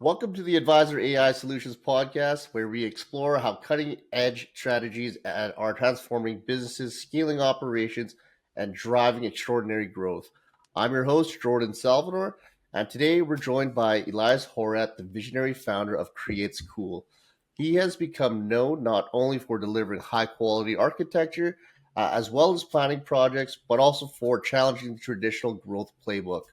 Welcome to the Advisor AI Solutions podcast, where we explore how cutting edge strategies are transforming businesses, scaling operations, and driving extraordinary growth. I'm your host, Jordan Salvador, and today we're joined by Elias Horat, the visionary founder of Creates Cool. He has become known not only for delivering high quality architecture, as well as planning projects, but also for challenging the traditional growth playbook.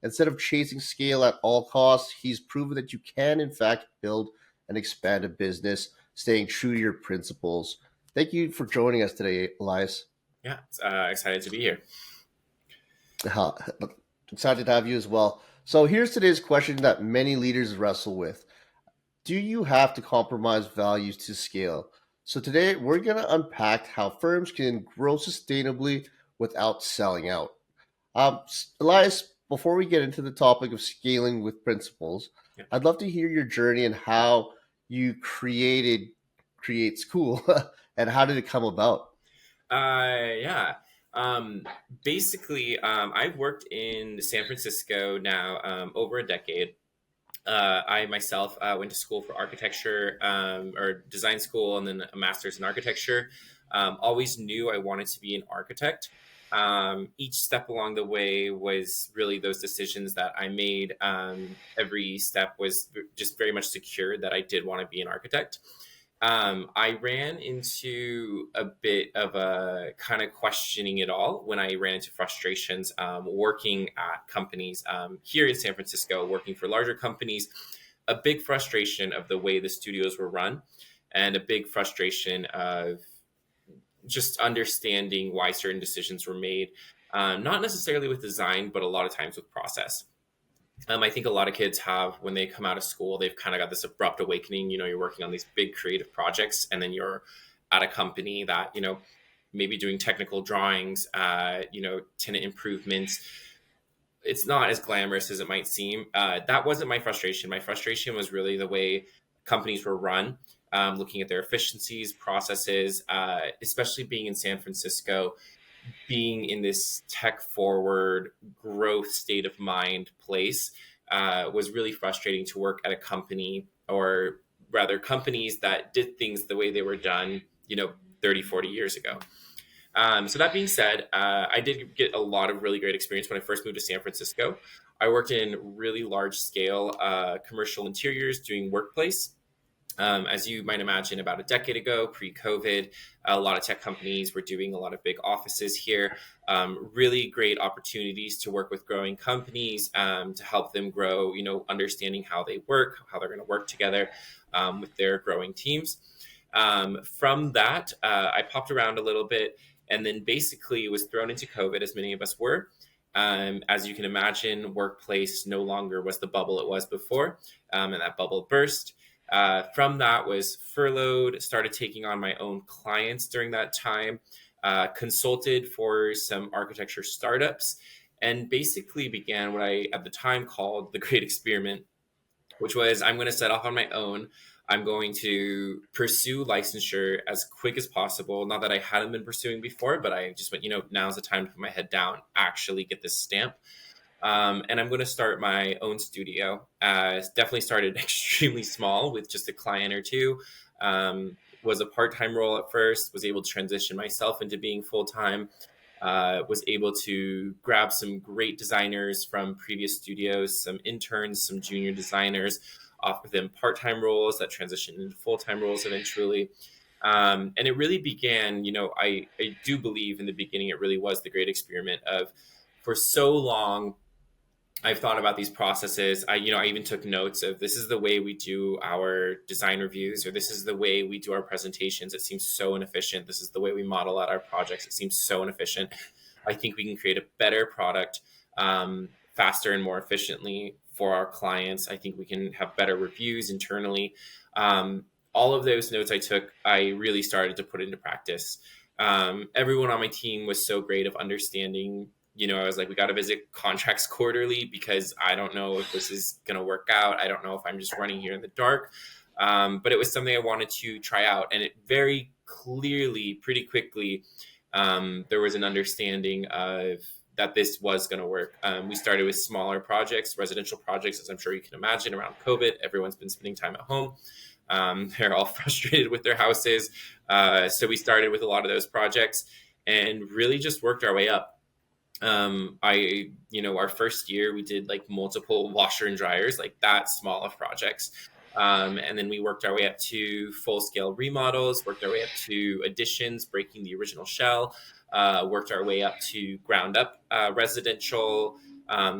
Instead of chasing scale at all costs, he's proven that you can, in fact, build and expand a business, staying true to your principles. Thank you for joining us today, Elias. Yeah, excited to be here. Uh, Excited to have you as well. So here's today's question that many leaders wrestle with. Do you have to compromise values to scale? So today we're going to unpack how firms can grow sustainably without selling out. Elias, before we get into the topic of scaling with principles, Yeah. I'd love to hear your journey and how you created Create School and how did it come about? Yeah. Basically, I've worked in San Francisco now over a decade. I myself went to school for architecture or design school and then a master's in architecture. Always knew I wanted to be an architect. Each step along the way was really those decisions that I made. Every step was just very much secure that I did want to be an architect. I ran into a bit of a kind of questioning it all when I ran into frustrations working at companies here in San Francisco, working for larger companies. A big frustration of the way the studios were run, and a big frustration of just understanding why certain decisions were made, not necessarily with design, but a lot of times with process. I think a lot of kids have, when they come out of school, they've kind of got this abrupt awakening. You're working on these big creative projects, and then you're at a company that, maybe doing technical drawings, tenant improvements. It's not as glamorous as it might seem. That wasn't my frustration. My frustration was really the way companies were run, looking at their efficiencies, processes, especially being in San Francisco, being in this tech forward growth state of mind place was really frustrating to work at a company, or rather companies that did things the way they were done 30, 40 years ago. So that being said, I did get a lot of really great experience when I first moved to San Francisco. I worked in really large scale commercial interiors doing workplace. As you might imagine, about a decade ago, pre-COVID, a lot of tech companies were doing a lot of big offices here. Really great opportunities to work with growing companies, to help them grow, understanding how they work, how they're going to work together with their growing teams. From that, I popped around a little bit and then basically was thrown into COVID, as many of us were. As you can imagine, workplace no longer was the bubble it was before, and that bubble burst. From that was furloughed, started taking on my own clients during that time, consulted for some architecture startups, and basically began what I at the time called the Great Experiment, which was, I'm going to set off on my own. I'm going to pursue licensure as quick as possible. Not that I hadn't been pursuing before, but I just went, now's the time to put my head down, actually get this stamp. And I'm going to start my own studio. Definitely started extremely small with just a client or two. Was a part-time role at first, was able to transition myself into being full-time. Was able to grab some great designers from previous studios, some interns, some junior designers, offer them part-time roles that transitioned into full-time roles eventually. And it really began, I do believe in the beginning, it really was the Great Experiment of, for so long, I've thought about these processes. I even took notes of, this is the way we do our design reviews, or this is the way we do our presentations. It seems so inefficient. This is the way we model out our projects. It seems so inefficient. I think we can create a better product faster and more efficiently for our clients. I think we can have better reviews internally. All of those notes I took, I really started to put into practice. Everyone on my team was so great of understanding. I was like, we got to visit contracts quarterly because I don't know if this is going to work out. I don't know if I'm just running here in the dark. But it was something I wanted to try out. And it very clearly, pretty quickly, there was an understanding of that this was going to work. We started with smaller projects, residential projects, as I'm sure you can imagine. Around COVID, everyone's been spending time at home. They're all frustrated with their houses. So we started with a lot of those projects and really just worked our way up. Our first year we did like multiple washer and dryers, like that small of projects. And then we worked our way up to full scale remodels, worked our way up to additions, breaking the original shell, worked our way up to ground up residential,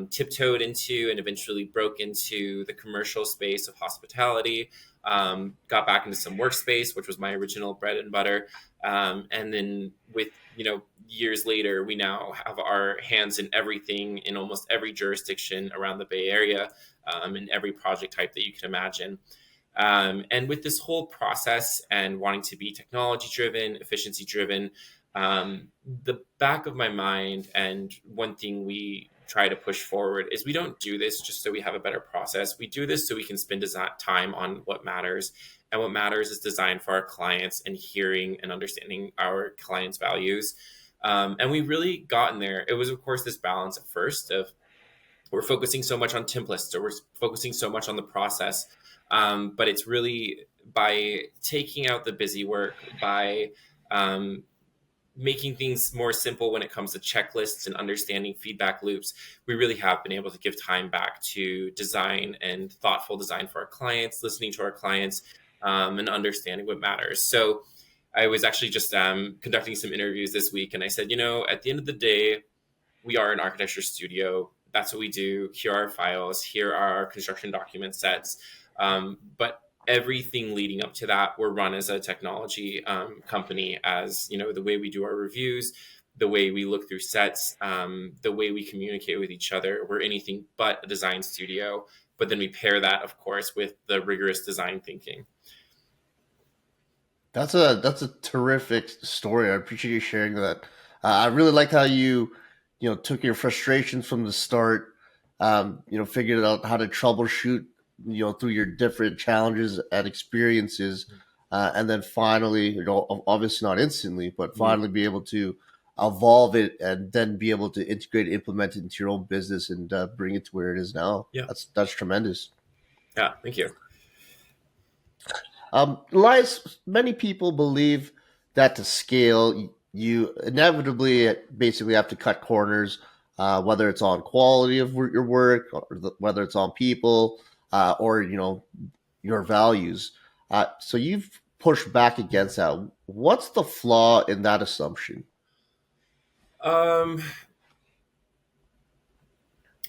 tiptoed into and eventually broke into the commercial space of hospitality, got back into some workspace, which was my original bread and butter. And then with, years later, we now have our hands in everything in almost every jurisdiction around the Bay Area, in every project type that you can imagine. And with this whole process and wanting to be technology driven, efficiency driven, the back of my mind, and one thing we try to push forward is we don't do this just so we have a better process. We do this so we can spend time on what matters. And what matters is design for our clients and hearing and understanding our clients' values. And we really gotten there. It was, of course, this balance at first of we're focusing so much on templates, or we're focusing so much on the process. But it's really by taking out the busy work, by making things more simple when it comes to checklists and understanding feedback loops, we really have been able to give time back to design and thoughtful design for our clients, listening to our clients, and understanding what matters. So I was actually just conducting some interviews this week, and I said, at the end of the day, we are an architecture studio. That's what we do. Here are our files. Here are our construction document sets. But everything leading up to that, we're run as a technology company, as the way we do our reviews, the way we look through sets, the way we communicate with each other. We're anything but a design studio. But then we pair that, of course, with the rigorous design thinking. That's a terrific story. I appreciate you sharing that. I really liked how you took your frustrations from the start, figured out how to troubleshoot, through your different challenges and experiences, and then finally, obviously not instantly, but finally be able to evolve it and then be able to integrate, implement it into your own business and bring it to where it is now. Yeah. That's tremendous. Yeah. Thank you. Elias, many people believe that to scale, you inevitably basically have to cut corners, whether it's on quality of your work, or whether it's on people, or your values. So you've pushed back against that. What's the flaw in that assumption? Um,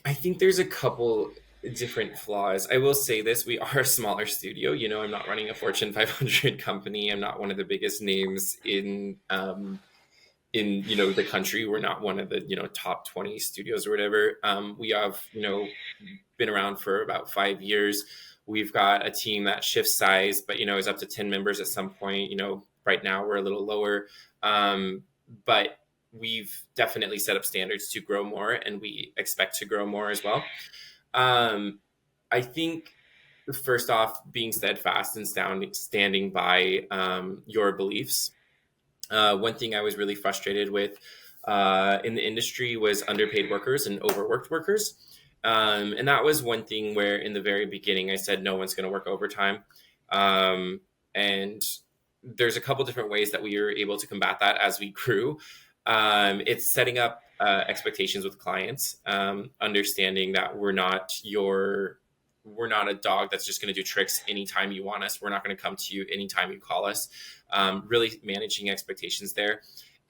I think there's a couple different flaws. I will say this: we are a smaller studio. I'm not running a Fortune 500 company. I'm not one of the biggest names in the country. We're not one of the top 20 studios or whatever. We have been around for about 5 years. We've got a team that shifts size, but is up to 10 members at some point. Right now we're a little lower, but we've definitely set up standards to grow more, and we expect to grow more as well. I think, first off, being steadfast and standing by your beliefs. One thing I was really frustrated with in the industry was underpaid workers and overworked workers. And that was one thing where in the very beginning I said no one's going to work overtime. And there's a couple different ways that we were able to combat that as we grew. It's setting up expectations with clients, understanding that we're not a dog that's just going to do tricks anytime you want us. We're not going to come to you anytime you call us. Really managing expectations there.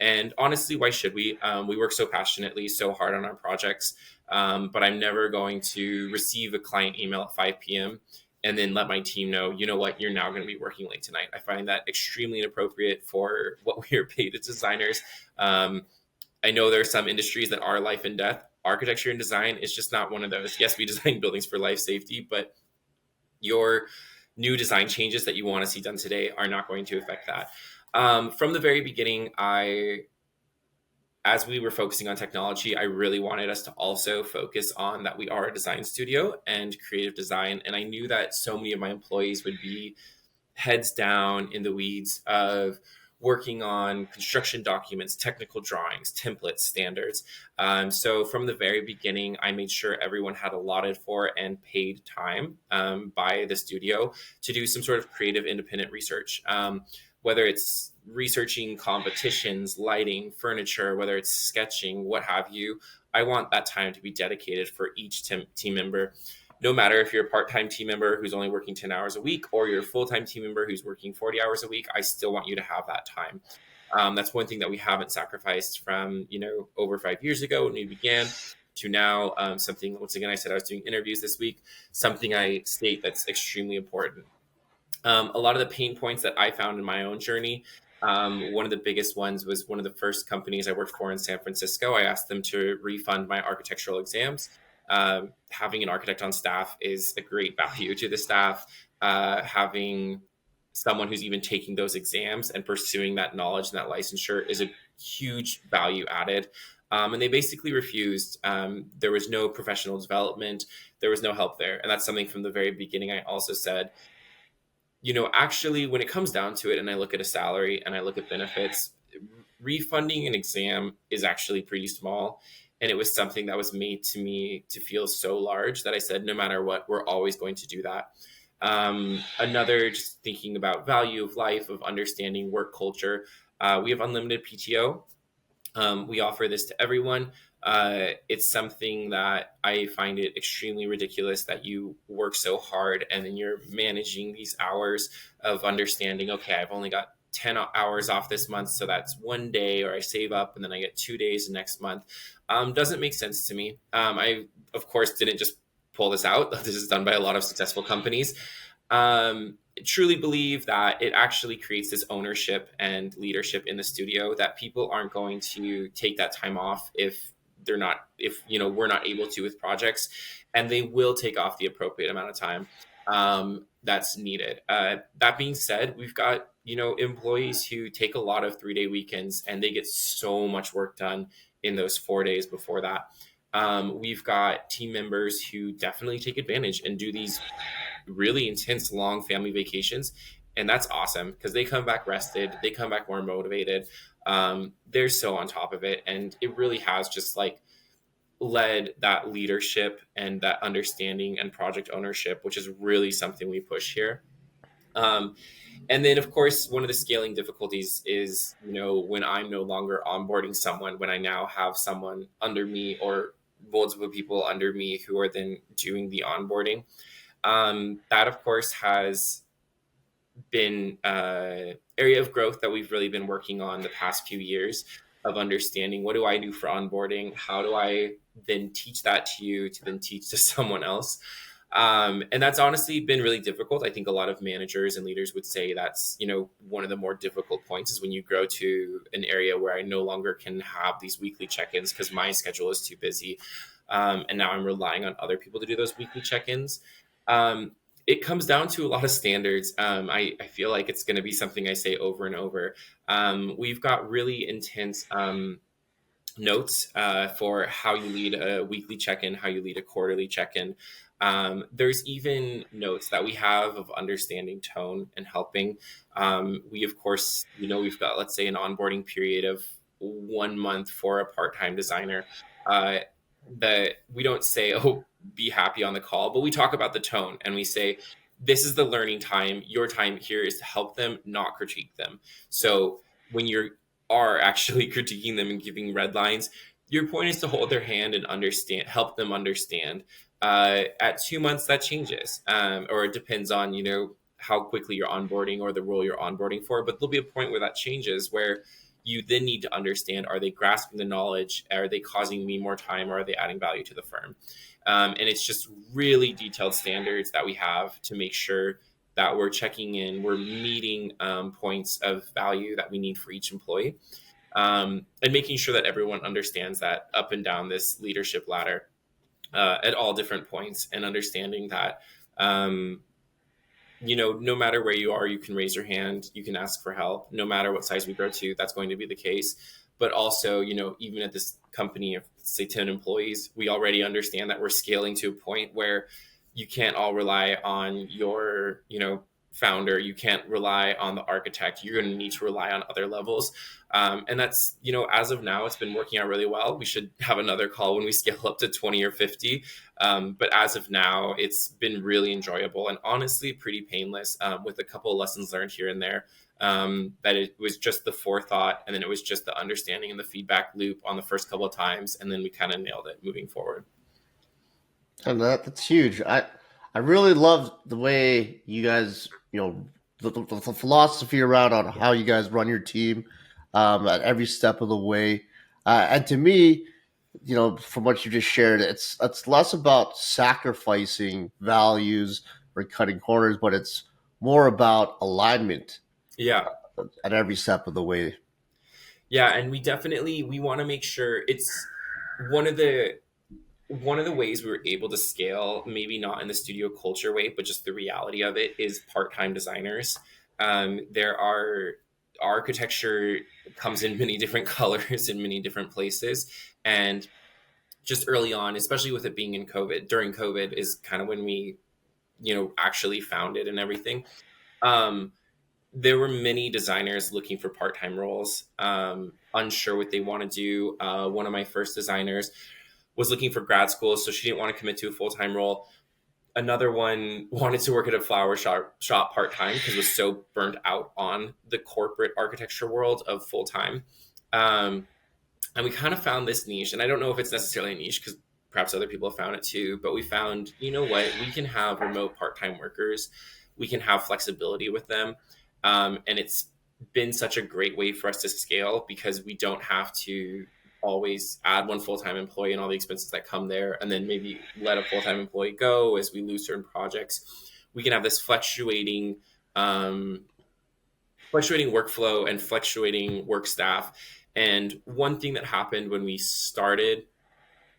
And honestly, why should we? We work so passionately, so hard on our projects, but I'm never going to receive a client email at 5 p.m. and then let my team know, you know what, you're now going to be working late tonight. I find that extremely inappropriate for what we are paid as designers. I know there are some industries that are life and death. Architecture and design is just not one of those. Yes, we design buildings for life safety, but your new design changes that you want to see done today are not going to affect that. From the very beginning, as we were focusing on technology, I really wanted us to also focus on that we are a design studio and creative design. And I knew that so many of my employees would be heads down in the weeds of working on construction documents, technical drawings, templates, standards. So from the very beginning, I made sure everyone had allotted for and paid time by the studio to do some sort of creative independent research. Whether it's researching competitions, lighting, furniture, whether it's sketching, what have you, I want that time to be dedicated for each team member. No matter if you're a part-time team member who's only working 10 hours a week or you're a full-time team member who's working 40 hours a week, I still want you to have that time. That's one thing that we haven't sacrificed from, over 5 years ago when we began to now. Something, once again, I said I was doing interviews this week, something I state that's extremely important. A lot of the pain points that I found in my own journey. One of the biggest ones was one of the first companies I worked for in San Francisco. I asked them to refund my architectural exams. Having an architect on staff is a great value to the staff. Having someone who's even taking those exams and pursuing that knowledge and that licensure is a huge value added. And they basically refused. There was no professional development. There was no help there. And that's something from the very beginning I also said, actually, when it comes down to it, and I look at a salary and I look at benefits, refunding an exam is actually pretty small. And it was something that was made to me to feel so large that I said, no matter what, we're always going to do that. Another, just thinking about value of life, of understanding work culture. We have unlimited PTO. We offer this to everyone. It's something that I find it extremely ridiculous that you work so hard and then you're managing these hours of understanding, okay, I've only got 10 hours off this month, so that's one day, or I save up and then I get 2 days the next month. Doesn't make sense to me. I, of course, didn't just pull this out. This is done by a lot of successful companies. Truly believe that it actually creates this ownership and leadership in the studio that people aren't going to take that time off if we're not able to with projects, and they will take off the appropriate amount of time that's needed. That being said, we've got employees who take a lot of 3-day weekends and they get so much work done in those 4 days before that. We've got team members who definitely take advantage and do these really intense long family vacations, and that's awesome because they come back rested, they come back more motivated. They're so on top of it, and it really has just like led that leadership and that understanding and project ownership, which is really something we push here. And then, of course, one of the scaling difficulties is, when I'm no longer onboarding someone, when I now have someone under me or multiple people under me who are then doing the onboarding. That, of course, has been an area of growth that we've really been working on the past few years, of understanding what do I do for onboarding? How do I then teach that to you to then teach to someone else? And that's honestly been really difficult. I think a lot of managers and leaders would say that's, one of the more difficult points is when you grow to an area where I no longer can have these weekly check-ins because my schedule is too busy. And now I'm relying on other people to do those weekly check-ins. It comes down to a lot of standards. I feel like it's going to be something I say over and over. We've got really intense notes for how you lead a weekly check-in, how you lead a quarterly check-in. There's even notes that we have of understanding tone and helping. We, of course, we've got, let's say, an onboarding period of 1 month for a part-time designer. That we don't say, oh, be happy on the call, but we talk about the tone and we say, this is the learning time. Your time here is to help them, not critique them. So when you are actually critiquing them and giving red lines, your point is to hold their hand and help them understand. At 2 months, that changes, or it depends on, how quickly you're onboarding or the role you're onboarding for. But there'll be a point where that changes, where you then need to understand, are they grasping the knowledge? Are they causing me more time? Or are they adding value to the firm? And it's just really detailed standards that we have to make sure that we're checking in, we're meeting points of value that we need for each employee, and making sure that everyone understands that up and down this leadership ladder at all different points, and understanding that no matter where you are, you can raise your hand, you can ask for help. No matter what size we grow to, that's going to be the case. But also, even at this company of, say, 10 employees, we already understand that we're scaling to a point where you can't all rely on your, founder, you can't rely on the architect. You're going to need to rely on other levels. And that's, as of now, it's been working out really well. We should have another call when we scale up to 20 or 50. But as of now, it's been really enjoyable and honestly pretty painless, with a couple of lessons learned here and there. That it was just the forethought, and then it was just the understanding and the feedback loop on the first couple of times, and then we kind of nailed it moving forward. And that's huge. I really love the way you guys, the philosophy around on how you guys run your team at every step of the way. And to me, from what you just shared, it's less about sacrificing values or cutting corners, but it's more about alignment Yeah. at every step of the way. Yeah, and we want to make sure it's one of the one of the ways we were able to scale, maybe not in the studio culture way, but just the reality of it, is part-time designers. There are architecture comes in many different colors in many different places, and just early on, especially with it being in COVID, during COVID is kind of when we, actually found it and everything. Um, there were many designers looking for part-time roles, unsure what they want to do. One of my first designers was looking for grad school, so she didn't want to commit to a full-time role. Another one wanted to work at a flower shop part-time because was so burnt out on the corporate architecture world of full-time. Um, and we kind of found this niche, and I don't know if it's necessarily a niche because perhaps other people have found it too, but we found, what, we can have remote part-time workers, we can have flexibility with them. And it's been such a great way for us to scale because we don't have to always add one full-time employee and all the expenses that come there, and then maybe let a full-time employee go as we lose certain projects. We can have this fluctuating workflow and fluctuating work staff. And one thing that happened when we started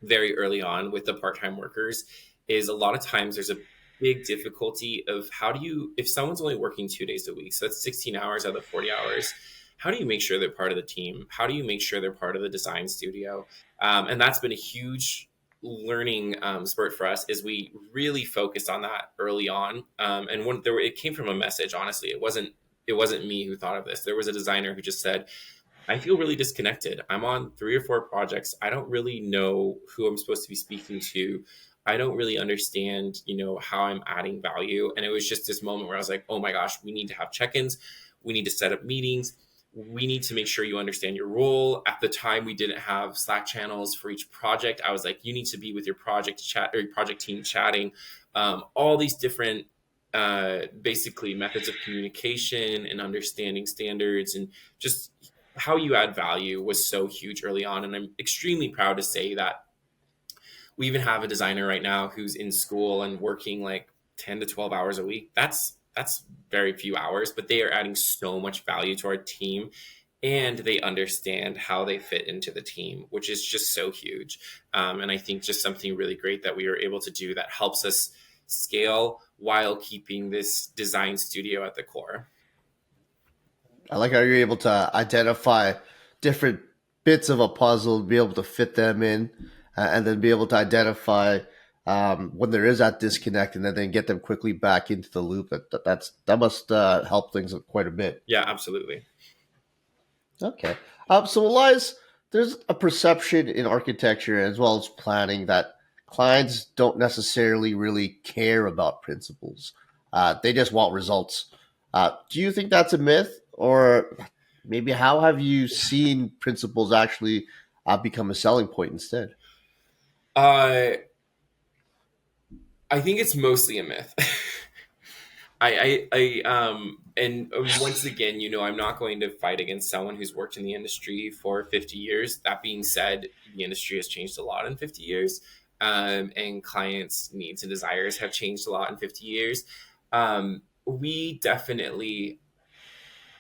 very early on with the part-time workers is a lot of times there's a big difficulty of how do you, if someone's only working 2 days a week, so that's 16 hours out of 40 hours, how do you make sure they're part of the team? How do you make sure they're part of the design studio? And that's been a huge learning spurt for us, is we really focused on that early on. And when it came from a message, honestly, it wasn't me who thought of this. There was a designer who just said, I feel really disconnected. I'm on 3 or 4 projects. I don't really know who I'm supposed to be speaking to. I don't really understand, how I'm adding value. And it was just this moment where I was like, oh my gosh, we need to have check-ins. We need to set up meetings. We need to make sure you understand your role. At the time, we didn't have Slack channels for each project. I was like, you need to be with your project chat or your project team chatting. All these different basically methods of communication and understanding standards, and just how you add value was so huge early on. And I'm extremely proud to say that we even have a designer right now who's in school and working like 10 to 12 hours a week. That's very few hours, but they are adding so much value to our team, and they understand how they fit into the team, which is just so huge. And I think just something really great that we were able to do that helps us scale while keeping this design studio at the core. I like how you're able to identify different bits of a puzzle, be able to fit them in, and then be able to identify when there is that disconnect, and then get them quickly back into the loop. That must help things quite a bit. Yeah, absolutely. Okay. So, Elias, there's a perception in architecture as well as planning that clients don't necessarily really care about principles. They just want results. Do you think that's a myth? Or maybe how have you seen principles actually become a selling point instead? Uh, I think it's mostly a myth. And once again, I'm not going to fight against someone who's worked in the industry for 50 years. That being said, the industry has changed a lot in 50 years, and clients' needs and desires have changed a lot in 50 years. We definitely,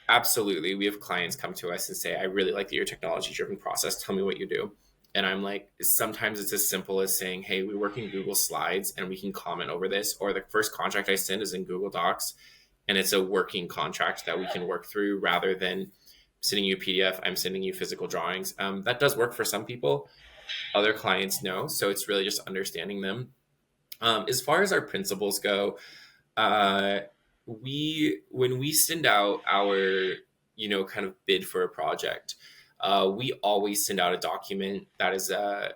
absolutely, we have clients come to us and say, I really like your technology driven process. Tell me what you do. And I'm like, sometimes it's as simple as saying, hey, we work in Google Slides and we can comment over this. Or the first contract I send is in Google Docs, and it's a working contract that we can work through rather than sending you a PDF. I'm sending you physical drawings. That does work for some people. Other clients no. So it's really just understanding them. As far as our principles go, uh, we when we send out our kind of bid for a project, we always send out a document that is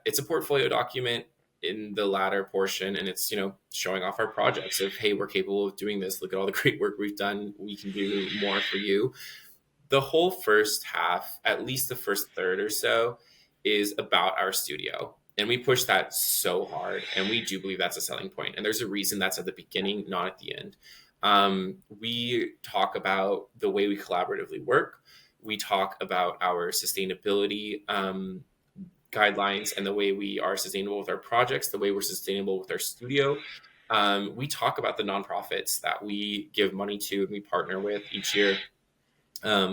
it's a portfolio document in the latter portion, and it's showing off our projects of, hey, we're capable of doing this, look at all the great work we've done, we can do more for you. The whole first half, at least the first third or so, is about our studio. And we push that so hard. And we do believe that's a selling point. And there's a reason that's at the beginning, not at the end. We talk about the way we collaboratively work. We talk about our sustainability guidelines and the way we are sustainable with our projects, the way we're sustainable with our studio. We talk about the nonprofits that we give money to and we partner with each year.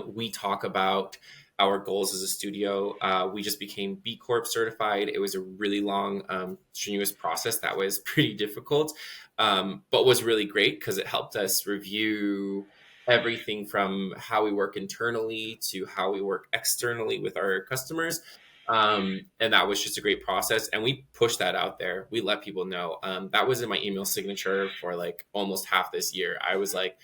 We talk about our goals as a studio. We just became B Corp certified. It was a really long, strenuous process that was pretty difficult, but was really great because it helped us review everything from how we work internally to how we work externally with our customers. And that was just a great process. And we pushed that out there. We let people know. That was in my email signature for like almost half this year. I was like,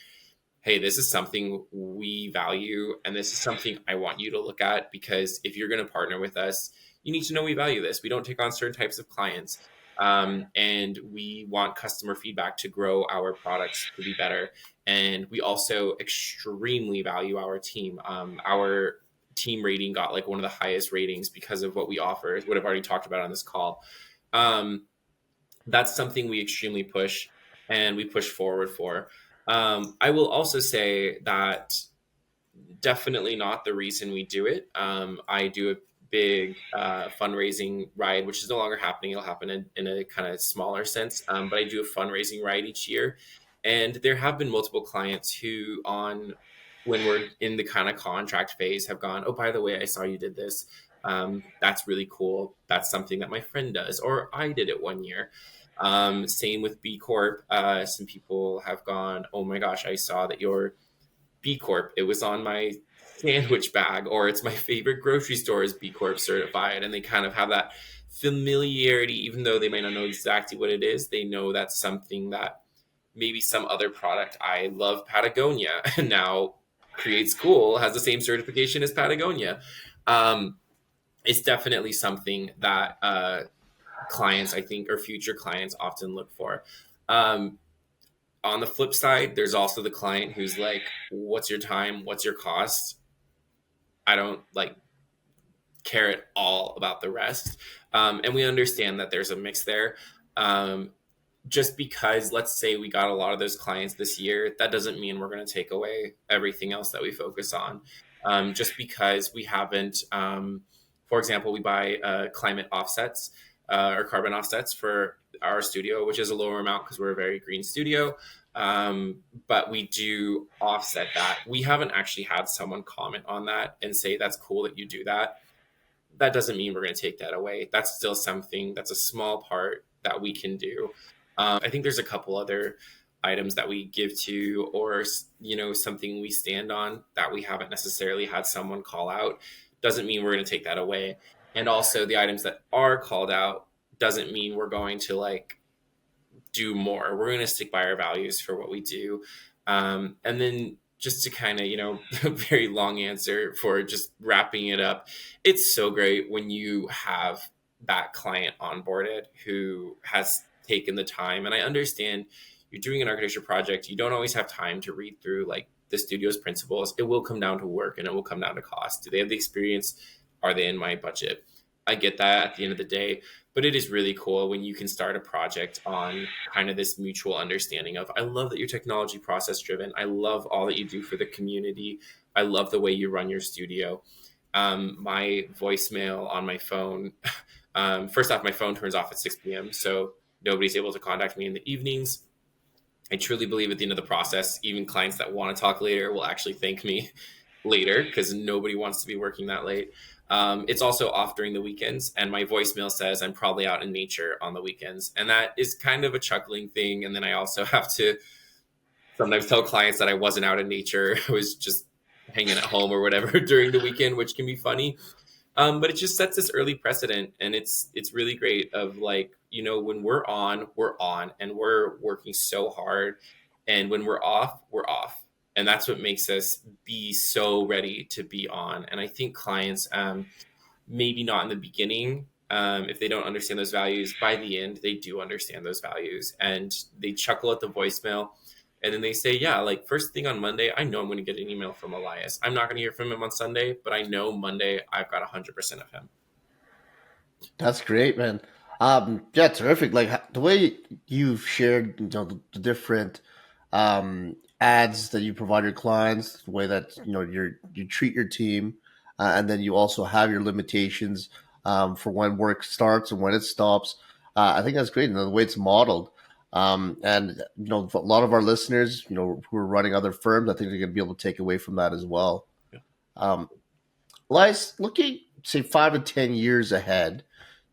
hey, this is something we value, and this is something I want you to look at, because if you're going to partner with us, you need to know we value this. We don't take on certain types of clients, and we want customer feedback to grow our products to be better. And we also extremely value our team. Our team rating got like one of the highest ratings because of what we offer, what I've already talked about on this call. Um, that's something we extremely push and we push forward for. I will also say that definitely not the reason we do it. I do a big fundraising ride, which is no longer happening. It'll happen in a kind of smaller sense. But I do a fundraising ride each year. And there have been multiple clients who, on when we're in the kind of contract phase, have gone, oh, by the way, I saw you did this. That's really cool. That's something that my friend does, or I did it one year. Same with B Corp. Some people have gone, oh my gosh, I saw that you're B Corp. It was on my sandwich bag, or it's my favorite grocery store is B Corp certified. And they kind of have that familiarity, even though they may not know exactly what it is. They know that's something that maybe some other product. I love Patagonia, and now Creates Cool has the same certification as Patagonia. Um, it's definitely something that clients, I think, or future clients often look for. Um, on the flip side, there's also the client who's like, what's your time? What's your cost? I don't like care at all about the rest. And we understand that there's a mix there. Um, just because, let's say we got a lot of those clients this year, that doesn't mean we're going to take away everything else that we focus on. Just because we haven't, for example, we buy climate offsets or carbon offsets for our studio, which is a lower amount because we're a very green studio. But we do offset that. We haven't actually had someone comment on that and say, that's cool that you do that. That doesn't mean we're going to take that away. That's still something that's a small part that we can do. I think there's a couple other items that we give to, or something we stand on that we haven't necessarily had someone call out. Doesn't mean we're going to take that away. And also the items that are called out doesn't mean we're going to like do more. We're going to stick by our values for what we do. And then just to kind of, a very long answer for just wrapping it up, it's so great when you have that client onboarded who has taken the time. And I understand you're doing an architecture project. You don't always have time to read through like the studio's principles. It will come down to work and it will come down to cost. Do they have the experience? Are they in my budget? I get that at the end of the day, but it is really cool when you can start a project on kind of this mutual understanding of, I love that you're technology process driven. I love all that you do for the community. I love the way you run your studio. My voicemail on my phone, first off, my phone turns off at 6 p.m. So nobody's able to contact me in the evenings. I truly believe at the end of the process, even clients that want to talk later will actually thank me later because nobody wants to be working that late. It's also off during the weekends, and my voicemail says I'm probably out in nature on the weekends. And that is kind of a chuckling thing. And then I also have to sometimes tell clients that I wasn't out in nature. I was just hanging at home or whatever during the weekend, which can be funny. But it just sets this early precedent, and it's really great of like, when we're on, and we're working so hard. And when we're off, we're off. And that's what makes us be so ready to be on. And I think clients, maybe not in the beginning, if they don't understand those values, by the end, they do understand those values and they chuckle at the voicemail. And then they say, yeah, like first thing on Monday, I know I'm going to get an email from Elias. I'm not going to hear from him on Sunday, but I know Monday I've got 100% of him. That's great, man. Yeah, terrific. Like the way you've shared, the different ads that you provide your clients, the way that you treat your team, and then you also have your limitations for when work starts and when it stops. I think that's great, and the way it's modeled. And a lot of our listeners, who are running other firms, I think they're going to be able to take away from that as well. Yeah. Um, Elias, looking say 5 to 10 years ahead,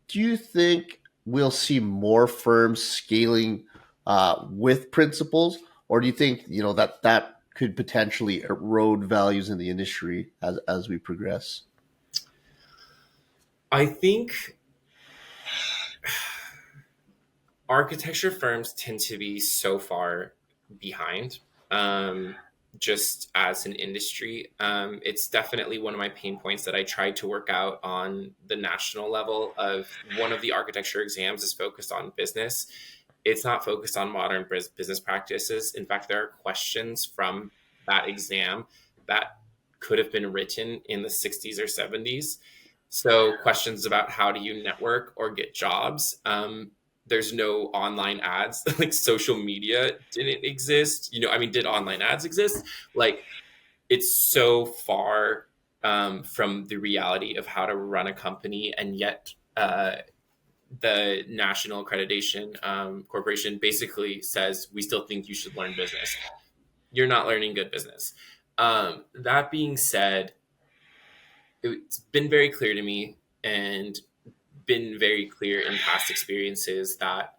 do you think we'll see more firms scaling with principles, or do you think that could potentially erode values in the industry as we progress? I think architecture firms tend to be so far behind, um, just as an industry. It's definitely one of my pain points that I tried to work out on the national level. Of one of the architecture exams is focused on business. It's not focused on modern business practices. In fact, there are questions from that exam that could have been written in the 60s or 70s. So questions about how do you network or get jobs. There's no online ads. Like social media didn't exist. I mean, did online ads exist? Like, it's so far from the reality of how to run a company, and yet the National Accreditation Corporation basically says we still think you should learn business. You're not learning good business. That being said, it's been very clear to me and been very clear in past experiences that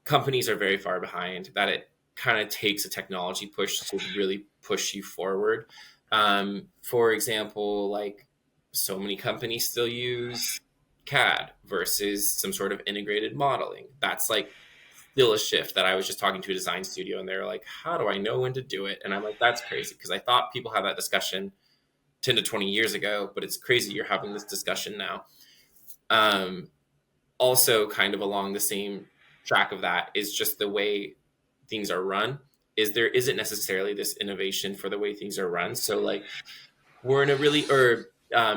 companies are very far behind, that it kind of takes a technology push to really push you forward. For example, like so many companies still use CAD versus some sort of integrated modeling. That's like still a shift. That I was just talking to a design studio and they're like, how do I know when to do it? And I'm like, that's crazy, because I thought people had that discussion 10 to 20 years ago, but it's crazy you're having this discussion now. Um, Also, kind of along the same track of that, is just the way things are run. Is there isn't necessarily this innovation for the way things are run. So like we're in a really or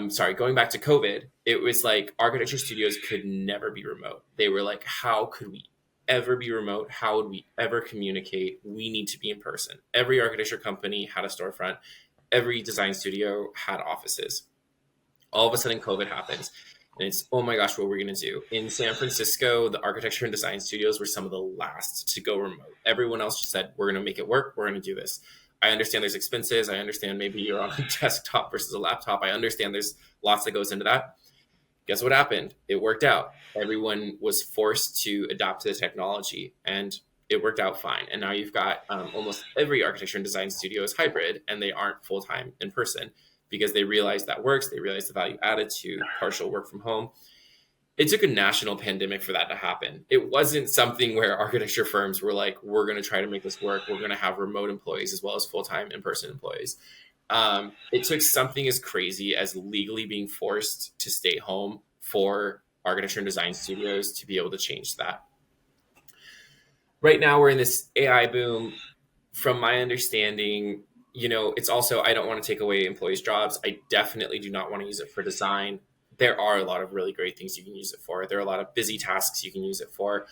sorry, going back to COVID, it was like architecture studios could never be remote. They were like, how could we ever be remote? How would we ever communicate? We need to be in person. Every architecture company had a storefront. Every design studio had offices. All of a sudden COVID happens, and it's, oh my gosh, what we're going to do. In San Francisco, the architecture and design studios were some of the last to go remote. Everyone else just said, we're going to make it work, we're going to do this. I understand there's expenses, I understand maybe you're on a desktop versus a laptop, I understand there's lots that goes into that. Guess what happened? It worked out. Everyone was forced to adapt to the technology, and it worked out fine. And now you've got almost every architecture and design studio is hybrid, and they aren't full-time in person, because they realize that works. They realize the value added to partial work from home. It took a national pandemic for that to happen. It wasn't something where architecture firms were like, we're going to try to make this work. We're going to have remote employees as well as full-time in-person employees. It took something as crazy as legally being forced to stay home for architecture and design studios to be able to change that. Right now, we're in this AI boom. From my understanding, it's also, I don't want to take away employees' jobs. I definitely do not want to use it for design. There are a lot of really great things you can use it for. There are a lot of busy tasks you can use it for.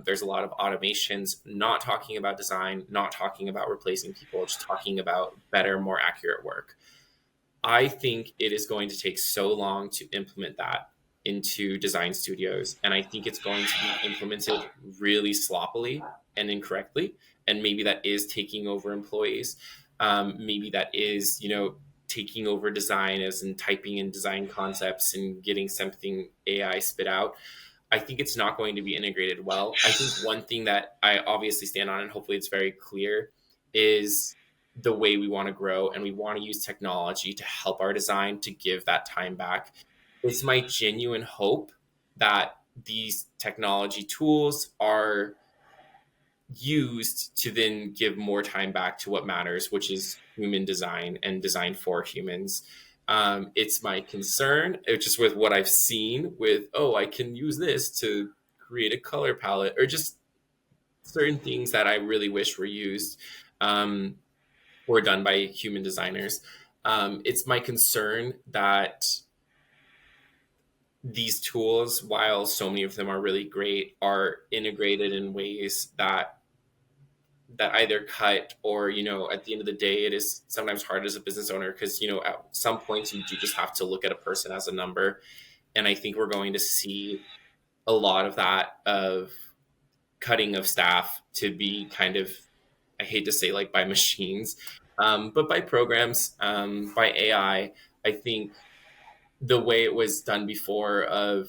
There's a lot of automations, not talking about design, not talking about replacing people, just talking about better, more accurate work. I think it is going to take so long to implement that into design studios. And I think it's going to be implemented really sloppily and incorrectly. And maybe that is taking over employees. Maybe that is, taking over design as in typing in design concepts and getting something AI spit out. I think it's not going to be integrated well. I think one thing that I obviously stand on, and hopefully it's very clear, is the way we want to grow, and we want to use technology to help our design to give that time back. It's my genuine hope that these technology tools are used to then give more time back to what matters, which is human design and design for humans. It's my concern, just with what I've seen with, oh, I can use this to create a color palette, or just certain things that I really wish were used, um, or done by human designers. It's my concern that these tools, while so many of them are really great, are integrated in ways that either cut, or, at the end of the day, it is sometimes hard as a business owner, because at some points you do just have to look at a person as a number. And I think we're going to see a lot of that, of cutting of staff, to be kind of, I hate to say, like, by machines, but by programs, by AI. I think the way it was done before, of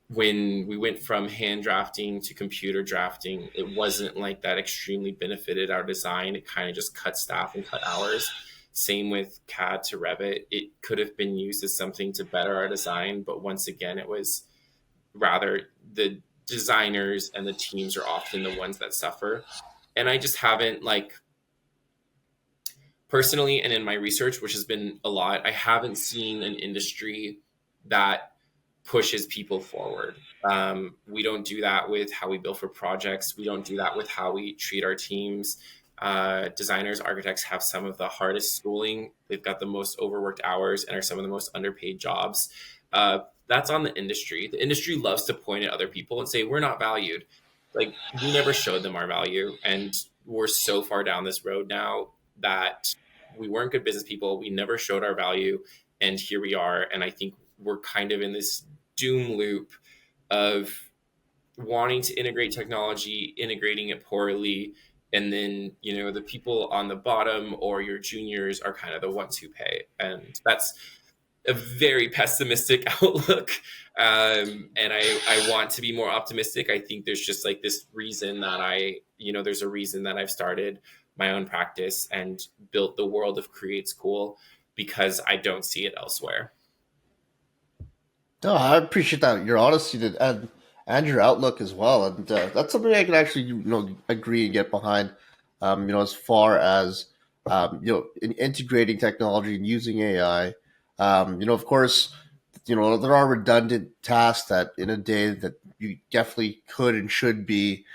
when we went from hand drafting to computer drafting, it wasn't like that extremely benefited our design. It kind of just cut staff and cut hours. Same with CAD to Revit. It could have been used as something to better our design, but once again, it was rather the designers and the teams are often the ones that suffer. And I just haven't, like, personally, and in my research, which has been a lot, I haven't seen an industry that pushes people forward. We don't do that with how we build for projects. We don't do that with how we treat our teams. Designers, architects have some of the hardest schooling. They've got the most overworked hours and are some of the most underpaid jobs. That's on the industry. The industry loves to point at other people and say, we're not valued. Like, we never showed them our value. And we're so far down this road now that we weren't good business people. We never showed our value. And here we are. And I think we're kind of in this doom loop of wanting to integrate technology, integrating it poorly, and then, the people on the bottom, or your juniors, are kind of the ones who pay. And that's a very pessimistic outlook. And I want to be more optimistic. I think there's just, like, this reason that there's a reason that I've started my own practice and built the world of Create School, because I don't see it elsewhere. No, I appreciate that, your honesty, and your outlook as well, and that's something I can actually agree and get behind. As far as in integrating technology and using AI, of course, there are redundant tasks that in a day that you definitely could and should be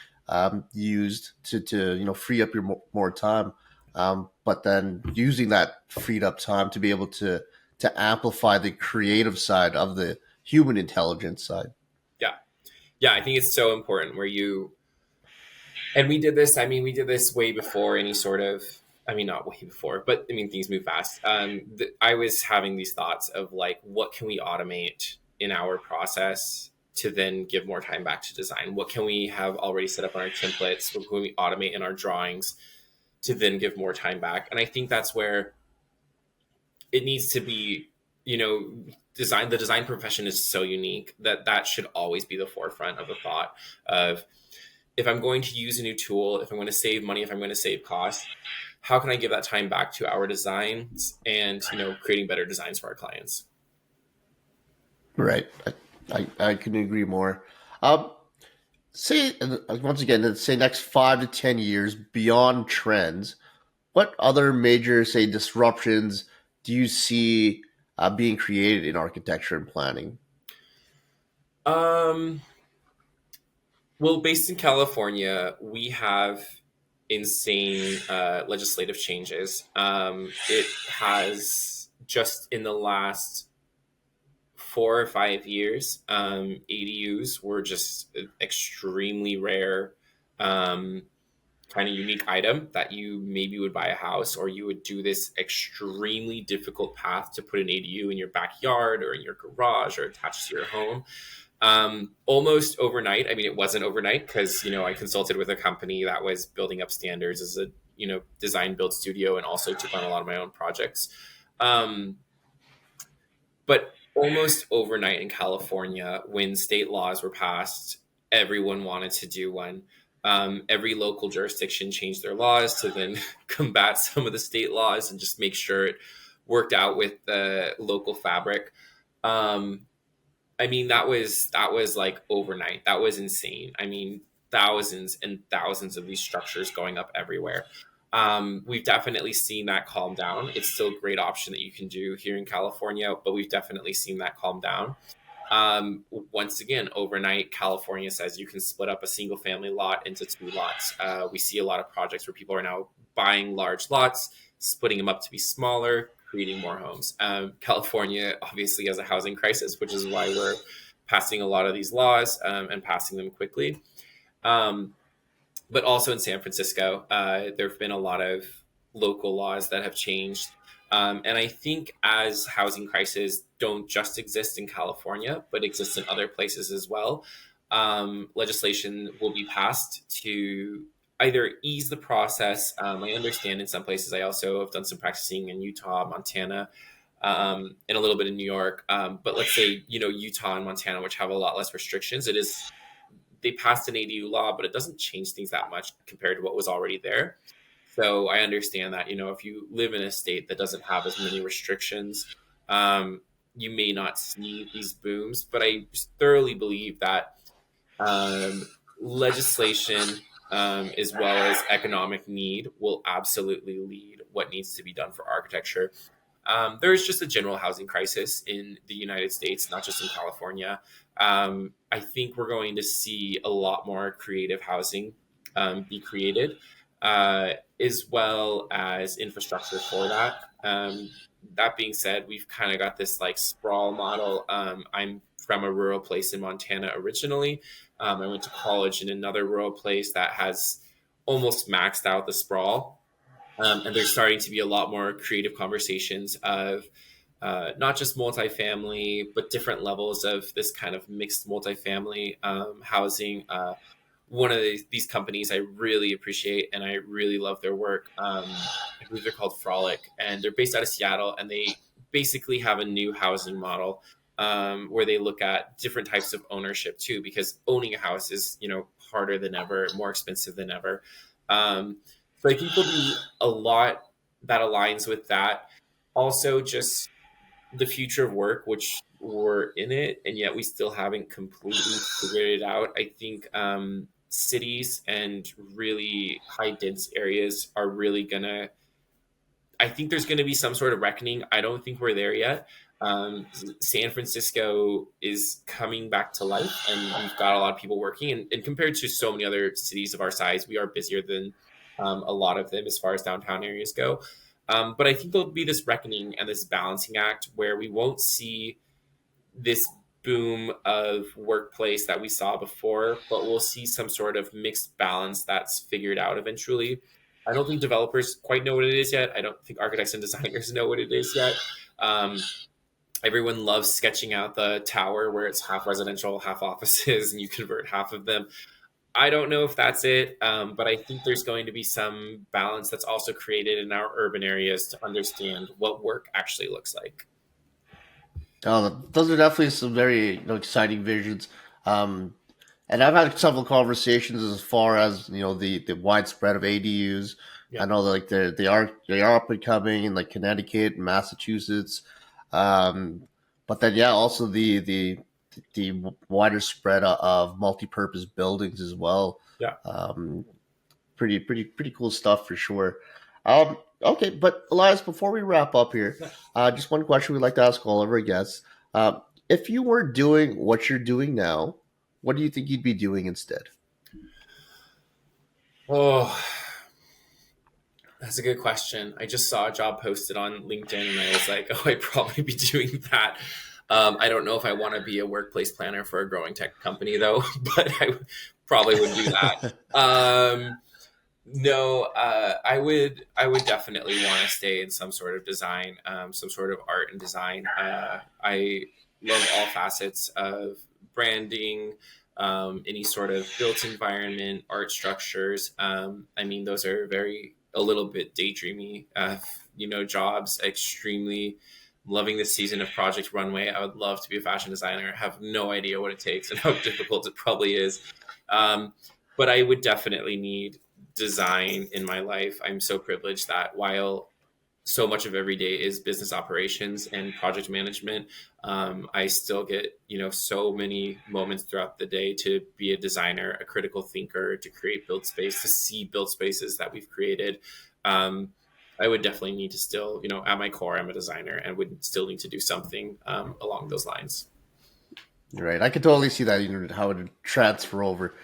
used to free up your more time. But then using that freed up time to be able to amplify the creative side of the human intelligence side. Yeah. Yeah. I think it's so important, where and we did this way before any sort of, not way before, but things move fast. I was having these thoughts of, like, what can we automate in our process to then give more time back to design? What can we have already set up on our templates? What can we automate in our drawings to then give more time back? And I think that's where it needs to be, the design profession is so unique that that should always be the forefront of the thought of, if I'm going to use a new tool, if I'm going to save money, if I'm going to save costs, how can I give that time back to our designs and, creating better designs for our clients? Right. I couldn't agree more. Um, say once again, let's say next 5 to 10 years beyond trends, what other major, say, disruptions do you see being created in architecture and planning? Um, well, based in California, we have insane legislative changes. It has, just in the last 4 or 5 years, ADUs were just an extremely rare, kind of unique item that you maybe would buy a house, or you would do this extremely difficult path to put an ADU in your backyard or in your garage or attached to your home. Almost overnight. It wasn't overnight, because, I consulted with a company that was building up standards as a, design build studio, and also took on a lot of my own projects. Um, but almost overnight in California, when state laws were passed, everyone wanted to do one. Every local jurisdiction changed their laws to then combat some of the state laws and just make sure it worked out with the local fabric. Um, that was like overnight. That was insane. thousands and thousands of these structures going up everywhere. We've definitely seen that calm down. It's still a great option that you can do here in California, but we've definitely seen that calm down. Once again, overnight, California says you can split up a single family lot into two lots. We see a lot of projects where people are now buying large lots, splitting them up to be smaller, creating more homes. California obviously has a housing crisis, which is why we're passing a lot of these laws and passing them quickly. Um, but also in San Francisco, there have been a lot of local laws that have changed. And I think as housing crises don't just exist in California, but exist in other places as well, legislation will be passed to either ease the process. I understand in some places, I also have done some practicing in Utah, Montana, and a little bit in New York. But let's say, Utah and Montana, which have a lot less restrictions, they passed an ADU law, but it doesn't change things that much compared to what was already there. So I understand that, if you live in a state that doesn't have as many restrictions, you may not see these booms. But I thoroughly believe that legislation, as well as economic need, will absolutely lead what needs to be done for architecture. There's just a general housing crisis in the United States, not just in California. I think we're going to see a lot more creative housing be created, as well as infrastructure for that. That being said, we've kind of got this like sprawl model. I'm from a rural place in Montana originally. I went to college in another rural place that has almost maxed out the sprawl. And there's starting to be a lot more creative conversations of not just multifamily, but different levels of this kind of mixed multifamily housing. One of these companies I really appreciate and I really love their work. I believe they're called Frolic, and they're based out of Seattle, and they basically have a new housing model where they look at different types of ownership too, because owning a house is harder than ever, more expensive than ever. So I think there'll be a lot that aligns with that. Also, just the future of work, which we're in it, and yet we still haven't completely figured it out. I think cities and really high dense areas are really gonna. I think there's going to be some sort of reckoning. I don't think we're there yet. San Francisco is coming back to life, and we've got a lot of people working. And compared to so many other cities of our size, we are busier than a lot of them as far as downtown areas go. But I think there'll be this reckoning and this balancing act where we won't see this boom of workplace that we saw before, but we'll see some sort of mixed balance that's figured out eventually. I don't think developers quite know what it is yet. I don't think architects and designers know what it is yet. Um, Everyone loves sketching out the tower where it's half residential, half offices, and you convert half of them. I don't know if that's it, but I think there's going to be some balance that's also created in our urban areas to understand what work actually looks like. Those are definitely some very exciting visions. Um, and I've had several conversations as far as the widespread of ADUs. Yeah. I know like they are up and coming in like Connecticut and Massachusetts, um, but then yeah, also the wider spread of multi-purpose buildings as well. Yeah. Um, pretty cool stuff for sure. Okay, but Elias, before we wrap up here, just one question we'd like to ask all of our guests: if you were doing what you're doing now, what do you think you'd be doing instead? Oh, that's a good question. I just saw a job posted on LinkedIn and I was like, oh, I'd probably be doing that. I don't know if I want to be a workplace planner for a growing tech company though, but I probably would do that. No, I would definitely want to stay in some sort of design, some sort of art and design. I love all facets of branding, any sort of built environment, art structures. I mean, those are a little bit daydreamy, jobs. Extremely loving this season of Project Runway. I would love to be a fashion designer. I have no idea what it takes and how difficult it probably is. But I would definitely need design in my life. I'm so privileged that while so much of every day is business operations and project management. I still get, so many moments throughout the day to be a designer, a critical thinker, to create build space, to see build spaces that we've created. Um, I would definitely need to still, at my core, I'm a designer and would still need to do something along those lines. Right. I could totally see that, how it would transfer over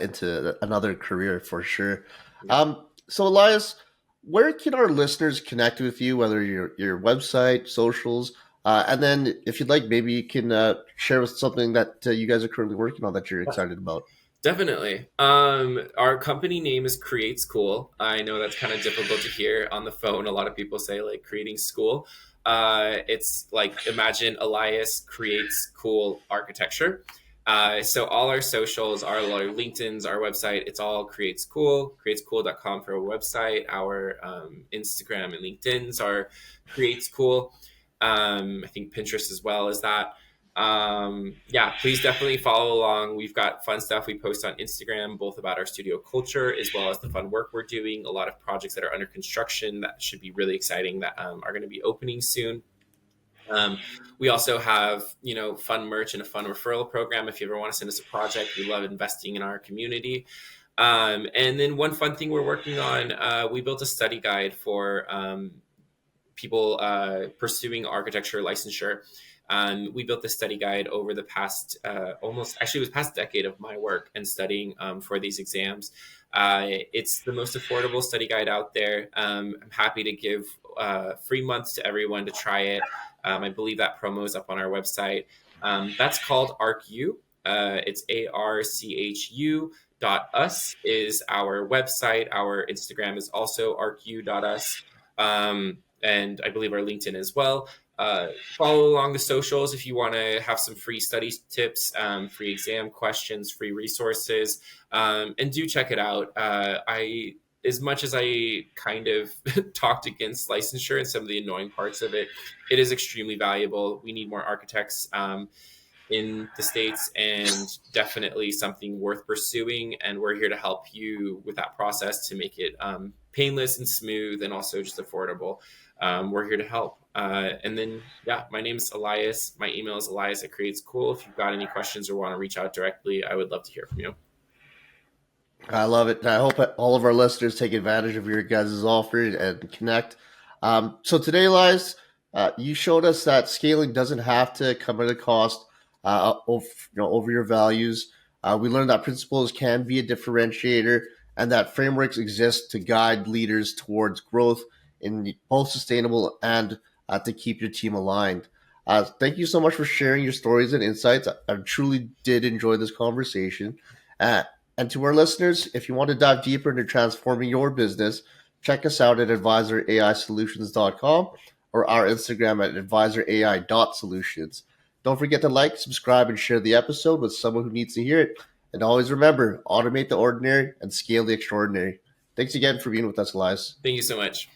into another career for sure. Yeah. So Elias, where can our listeners connect with you, whether your website, socials, and then if you'd like, maybe you can share with something that you guys are currently working on that you're excited about. Definitely. Our company name is Create School. I know that's kind of difficult to hear on the phone. A lot of people say like creating school. It's like imagine Elias creates cool architecture. So all our socials, our LinkedIn's, our website, it's all Creates Cool, createscool.com for our website. Our Instagram and LinkedIn's are Creates Cool. I think Pinterest as well as that. Yeah, please definitely follow along. We've got fun stuff we post on Instagram, both about our studio culture as well as the fun work we're doing. A lot of projects that are under construction that should be really exciting that are going to be opening soon. We also have, fun merch and a fun referral program. If you ever want to send us a project, we love investing in our community. And then one fun thing we're working on, we built a study guide for people pursuing architecture licensure. We built this study guide over the past it was past decade of my work and studying for these exams. It's the most affordable study guide out there. I'm happy to give free months to everyone to try it. I believe that promo is up on our website. That's called ArcU. It's ARCHU.us is our website. Our Instagram is also arcu.us. And I believe our LinkedIn as well. Follow along the socials if you want to have some free study tips, free exam questions, free resources, and do check it out. As much as I kind of talked against licensure and some of the annoying parts of it, it is extremely valuable. We need more architects in the States, and definitely something worth pursuing. And we're here to help you with that process to make it painless and smooth and also just affordable. We're here to help. And then, yeah, my name's Elias. My email is elias@createscool. If you've got any questions or want to reach out directly, I would love to hear from you. I love it. I hope all of our listeners take advantage of your guys' offer and connect. So today, Elias, you showed us that scaling doesn't have to come at a cost over your values. We learned that principles can be a differentiator and that frameworks exist to guide leaders towards growth in both sustainable and to keep your team aligned. Thank you so much for sharing your stories and insights. I truly did enjoy this conversation. Uh, and to our listeners, if you want to dive deeper into transforming your business, check us out at advisораisolutions.com or our Instagram at advisorai.solutions. Don't forget to like, subscribe, and share the episode with someone who needs to hear it. And always remember, automate the ordinary and scale the extraordinary. Thanks again for being with us, Elias. Thank you so much.